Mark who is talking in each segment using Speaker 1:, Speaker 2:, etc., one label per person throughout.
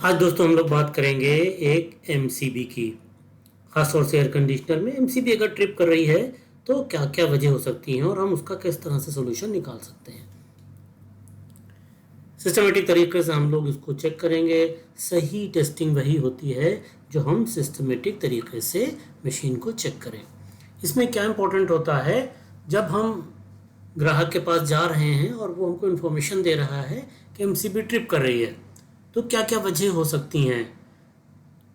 Speaker 1: आज दोस्तों हम लोग बात करेंगे एक एमसीबी की। खासतौर से एयर कंडीशनर में एमसीबी अगर ट्रिप कर रही है तो क्या क्या वजह हो सकती हैं और हम उसका किस तरह से सोल्यूशन निकाल सकते हैं। सिस्टमेटिक तरीके से हम लोग इसको चेक करेंगे। सही टेस्टिंग वही होती है जो हम सिस्टमेटिक तरीके से मशीन को चेक करें। इसमें क्या इंपॉर्टेंट होता है, जब हम ग्राहक के पास जा रहे हैं और वो हमको इन्फॉर्मेशन दे रहा है कि एमसीबी ट्रिप कर रही है, तो क्या क्या वजह हो सकती हैं।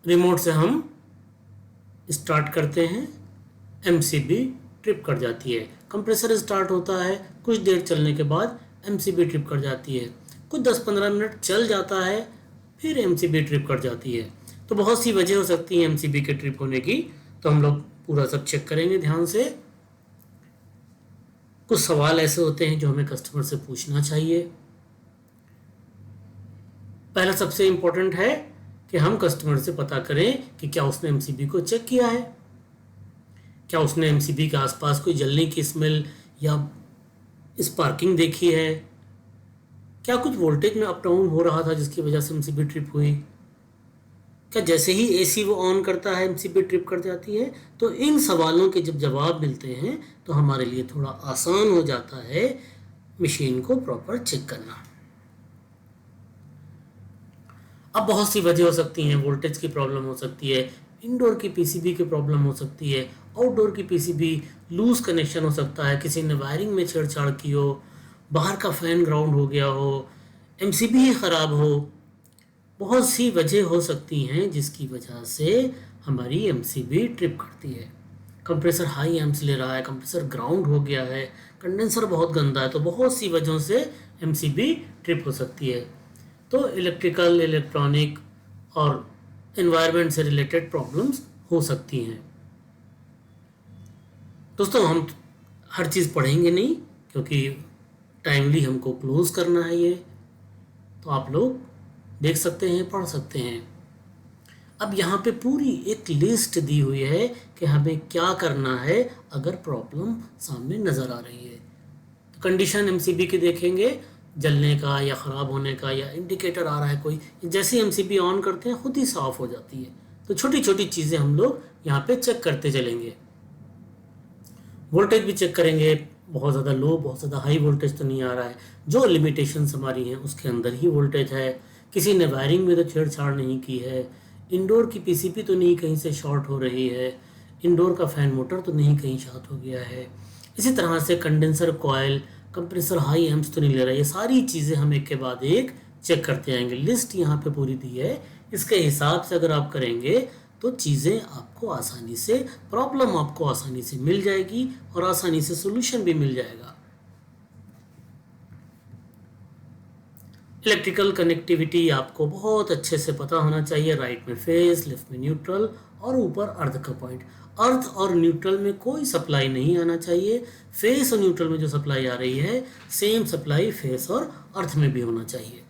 Speaker 1: रिमोट से हम स्टार्ट करते हैं, एमसीबी ट्रिप कर जाती है। कंप्रेसर स्टार्ट होता है, कुछ देर चलने के बाद एमसीबी ट्रिप कर जाती है। कुछ 10-15 मिनट चल जाता है, फिर एमसीबी ट्रिप कर जाती है। तो बहुत सी वजह हो सकती है एमसीबी के ट्रिप होने की। तो हम लोग पूरा सब चेक करेंगे ध्यान से। कुछ सवाल ऐसे होते हैं जो हमें कस्टमर से पूछना चाहिए। पहला सबसे इम्पोर्टेंट है कि हम कस्टमर से पता करें कि क्या उसने एमसीबी को चेक किया है, क्या उसने एमसीबी के आसपास कोई जलने की स्मेल या स्पार्किंग देखी है, क्या कुछ वोल्टेज में अप डाउन हो रहा था जिसकी वजह से एमसीबी ट्रिप हुई, क्या जैसे ही एसी वो ऑन करता है एमसीबी ट्रिप कर जाती है। तो इन सवालों के जब जवाब मिलते हैं तो हमारे लिए थोड़ा आसान हो जाता है मशीन को प्रॉपर चेक करना। अब बहुत सी वजह हो सकती हैं। वोल्टेज की प्रॉब्लम हो सकती है, इंडोर की पीसीबी की प्रॉब्लम हो सकती है, आउटडोर की पीसीबी लूज कनेक्शन हो सकता है, किसी ने वायरिंग में छेड़छाड़ की हो, बाहर का फैन ग्राउंड हो गया हो, एमसीबी ही ख़राब हो। बहुत सी वजह हो सकती हैं जिसकी वजह से हमारी एमसीबी ट्रिप करती है। कंप्रेसर हाई एम्प्स ले रहा है, कंप्रेसर ग्राउंड हो गया है, कंडेंसर बहुत गंदा है, तो बहुत सी वजहों से एमसीबी ट्रिप हो सकती है। तो इलेक्ट्रिकल, इलेक्ट्रॉनिक और एनवायरनमेंट से रिलेटेड प्रॉब्लम्स हो सकती हैं। दोस्तों हम हर चीज़ पढ़ेंगे नहीं, क्योंकि टाइमली हमको क्लोज करना है ये। तो आप लोग देख सकते हैं, पढ़ सकते हैं। अब यहाँ पे पूरी एक लिस्ट दी हुई है कि हमें क्या करना है अगर प्रॉब्लम सामने नज़र आ रही है। तो कंडीशन एमसीबी की देखेंगे, जलने का या ख़राब होने का या इंडिकेटर आ रहा है कोई, जैसे एमसीबी ऑन करते हैं खुद ही साफ़ हो जाती है। तो छोटी छोटी चीज़ें हम लोग यहाँ पे चेक करते चलेंगे। वोल्टेज भी चेक करेंगे, बहुत ज़्यादा लो बहुत ज़्यादा हाई वोल्टेज तो नहीं आ रहा है, जो लिमिटेशंस हमारी हैं उसके अंदर ही वोल्टेज है। किसी ने वायरिंग में तो छेड़छाड़ नहीं की है, इंडोर की पीसीबी तो नहीं कहीं से शॉर्ट हो रही है, इंडोर का फ़ैन मोटर तो नहीं कहीं शॉर्ट हो गया है। इसी तरह से condenser coil, compressor high amps तो नहीं ले रहा है। ये सारी चीज़ें हम एक के बाद एक चेक करते आएंगे। लिस्ट यहाँ पे पूरी दी है, इसके हिसाब से अगर आप करेंगे तो चीज़ें आपको आसानी से, प्रॉब्लम आपको आसानी से मिल जाएगी और आसानी से सोल्यूशन भी मिल जाएगा। इलेक्ट्रिकल कनेक्टिविटी आपको बहुत अच्छे से पता होना चाहिए। राइट में फेस, लेफ्ट में न्यूट्रल और ऊपर अर्थ का पॉइंट। अर्थ और न्यूट्रल में कोई सप्लाई नहीं आना चाहिए। फेस और न्यूट्रल में जो सप्लाई आ रही है, सेम सप्लाई फेस और अर्थ में भी होना चाहिए।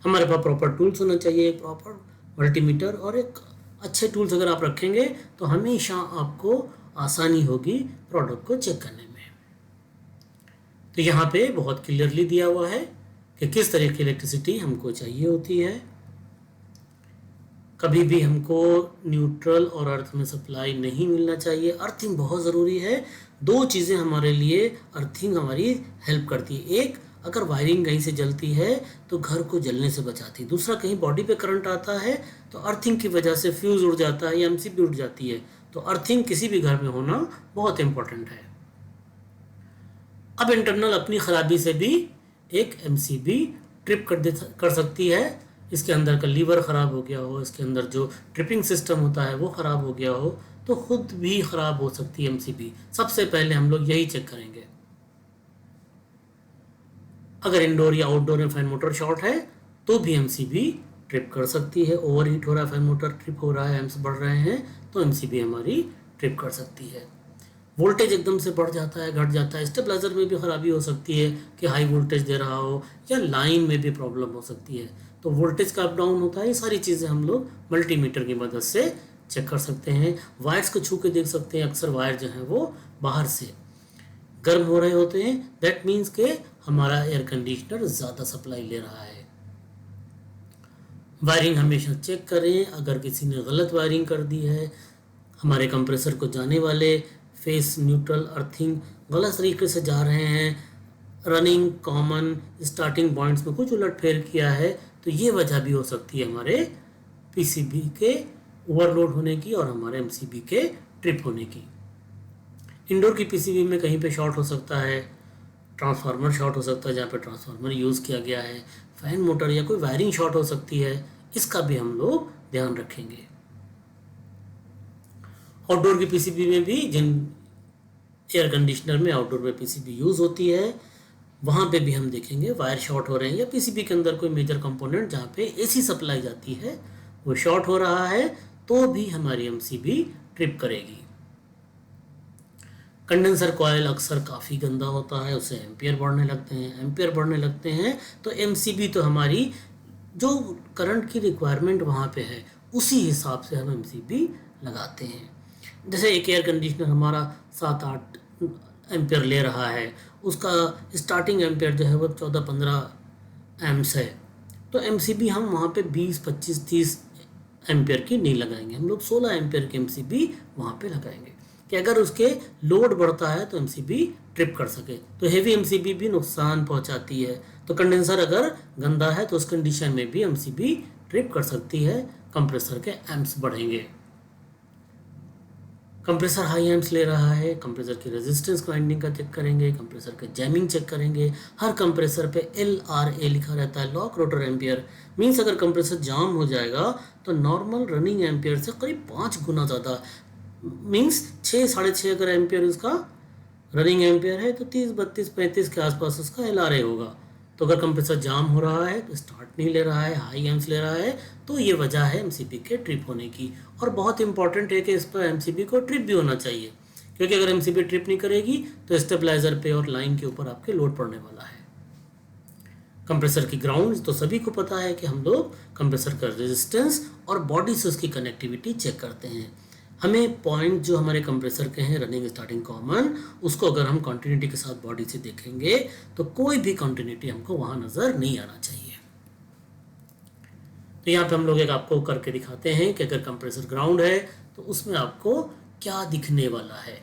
Speaker 1: हमारे पास प्रॉपर टूल्स होना चाहिए, एक प्रॉपर मल्टीमीटर और एक अच्छे टूल्स अगर आप रखेंगे तो हमेशा आपको आसानी होगी प्रोडक्ट को चेक करने में। तो यहाँ पे बहुत क्लियरली दिया हुआ है कि किस तरह की इलेक्ट्रिसिटी हमको चाहिए होती है। कभी भी हमको न्यूट्रल और अर्थ में सप्लाई नहीं मिलना चाहिए। अर्थिंग बहुत ज़रूरी है। दो चीज़ें हमारे लिए अर्थिंग हमारी हेल्प करती है। एक, अगर वायरिंग कहीं से जलती है तो घर को जलने से बचाती है। दूसरा, कहीं बॉडी पे करंट आता है तो अर्थिंग की वजह से फ्यूज़ उड़ जाता है या एमसीबी उड़ जाती है। तो अर्थिंग किसी भी घर में होना बहुत इंपॉर्टेंट है। अब इंटरनल अपनी ख़राबी से भी एक एमसीबी ट्रिप कर सकती है। इसके अंदर का लीवर ख़राब हो गया हो, इसके अंदर जो ट्रिपिंग सिस्टम होता है वो ख़राब हो गया हो, तो खुद भी ख़राब हो सकती है एमसीबी। सबसे पहले हम लोग यही चेक करेंगे। अगर इंडोर या आउटडोर में फैन मोटर शॉर्ट है तो भी एमसीबी ट्रिप कर सकती है। ओवर हीट हो रहा है, फैन मोटर ट्रिप हो रहा है, एम्स बढ़ रहे हैं, तो एमसीबी हमारी ट्रिप कर सकती है। वोल्टेज एकदम से बढ़ जाता है, घट जाता है, स्टेबलाइजर में भी ख़राबी हो सकती है कि हाई वोल्टेज दे रहा हो, या लाइन में भी प्रॉब्लम हो सकती है। तो वोल्टेज का अप डाउन होता है। ये सारी चीज़ें हम लोग मल्टीमीटर की मदद से चेक कर सकते हैं। वायर्स को छू के देख सकते हैं। अक्सर वायर जो हैं वो बाहर से गर्म हो रहे होते हैं, दैट मीन्स के हमारा एयर कंडीशनर ज़्यादा सप्लाई ले रहा है। वायरिंग हमेशा चेक करें, अगर किसी ने गलत वायरिंग कर दी है, हमारे कंप्रेसर को जाने वाले फेस, न्यूट्रल, अर्थिंग गलत तरीके से जा रहे हैं, रनिंग कॉमन स्टार्टिंग पॉइंट्स में कुछ उलटफेर किया है, तो ये वजह भी हो सकती है हमारे पीसीबी के ओवरलोड होने की और हमारे एमसीबी के ट्रिप होने की। इंडोर की पीसीबी में कहीं पे शॉर्ट हो सकता है, ट्रांसफार्मर शॉर्ट हो सकता है जहाँ पे ट्रांसफार्मर यूज़ किया गया है, फैन मोटर या कोई वायरिंग शॉर्ट हो सकती है, इसका भी हम लोग ध्यान रखेंगे। आउटडोर की पीसीबी में भी, जिन एयर कंडीशनर में आउटडोर में पीसीबी यूज़ होती है, वहाँ पे भी हम देखेंगे वायर शॉर्ट हो रहे हैं या पीसीबी के अंदर कोई मेजर कंपोनेंट जहाँ पे एसी सप्लाई जाती है वो शॉर्ट हो रहा है, तो भी हमारी एमसीबी ट्रिप करेगी। कंडेंसर कॉयल अक्सर काफ़ी गंदा होता है, उससे एम्पियर बढ़ने लगते हैं तो एमसीबी तो हमारी जो करंट की रिक्वायरमेंट वहाँ पे है उसी हिसाब से हम एमसीबी लगाते हैं। जैसे एक एयर कंडीशनर हमारा 7-8 एम्पियर ले रहा है, उसका स्टार्टिंग एम्पियर जो है वो 14-15 एम्प्स है, तो एमसीबी हम वहाँ पे 20-25-30 एम्पियर की नहीं लगाएंगे, हम लोग 16 एम्पियर की एमसीबी वहाँ पे लगाएंगे कि अगर उसके लोड बढ़ता है तो एमसीबी ट्रिप कर सके। तो हेवी एमसीबी भी नुकसान पहुँचाती है, तो कंडेंसर अगर गंदा है तो उस कंडीशन में भी एमसीबी ट्रिप कर सकती है, कंप्रेसर के एम्प्स बढ़ेंगे। कंप्रेसर हाई एम्प्स ले रहा है, कंप्रेसर की रेजिस्टेंस वाइंडिंग का चेक करेंगे, कंप्रेसर के जैमिंग चेक करेंगे। हर कंप्रेसर पे LRA लिखा रहता है, लॉक रोटर एम्पियर। मीन्स अगर कंप्रेसर जाम हो जाएगा तो नॉर्मल रनिंग एम्पियर से करीब 5 गुना ज़्यादा, मीन्स 6-6.5 अगर एम्पियर उसका रनिंग एम्पियर है तो 30-32-35 के आसपास उसका LRA होगा। तो अगर कंप्रेसर जाम हो रहा है तो स्टार्ट नहीं ले रहा है, हाई एम्प्स ले रहा है, तो ये वजह है एमसीबी के ट्रिप होने की। और बहुत इंपॉर्टेंट है कि इस पर एमसीबी को ट्रिप भी होना चाहिए, क्योंकि अगर एमसीबी ट्रिप नहीं करेगी तो स्टेबलाइजर पे और लाइन के ऊपर आपके लोड पड़ने वाला है। कंप्रेसर की ग्राउंड तो सभी को पता है कि हम लोग कंप्रेसर का रेजिस्टेंस और बॉडी से उसकी कनेक्टिविटी चेक करते हैं। हमें पॉइंट जो हमारे कंप्रेसर के हैं रनिंग स्टार्टिंग कॉमन, उसको अगर हम कॉन्टिन्यूटी के साथ बॉडी से देखेंगे तो कोई भी कॉन्टिन्यूटी हमको वहाँ नज़र नहीं आना चाहिए। तो यहाँ पे हम लोग एक आपको करके दिखाते हैं कि अगर कंप्रेसर ग्राउंड है तो उसमें आपको क्या दिखने वाला है।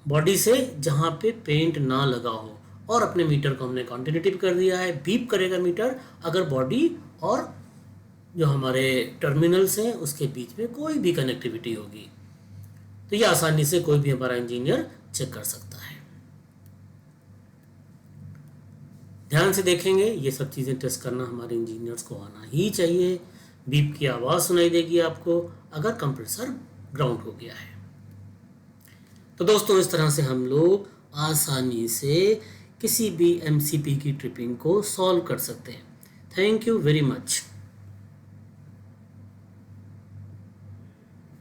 Speaker 1: बॉडी से जहाँ पे पेंट ना लगा हो, और अपने मीटर को हमने कॉन्टिन्यूटी कर दिया है, बीप करेगा मीटर अगर बॉडी और जो हमारे टर्मिनल्स हैं उसके बीच में कोई भी कनेक्टिविटी होगी, तो ये आसानी से कोई भी हमारा इंजीनियर चेक कर सकता है। ध्यान से देखेंगे, ये सब चीज़ें टेस्ट करना हमारे इंजीनियर्स को आना ही चाहिए। बीप की आवाज़ सुनाई देगी आपको अगर कंप्रेसर ग्राउंड हो गया है। तो दोस्तों, इस तरह से हम लोग आसानी से किसी भी एमसीबी की ट्रिपिंग को सॉल्व कर सकते हैं। Thank you very much.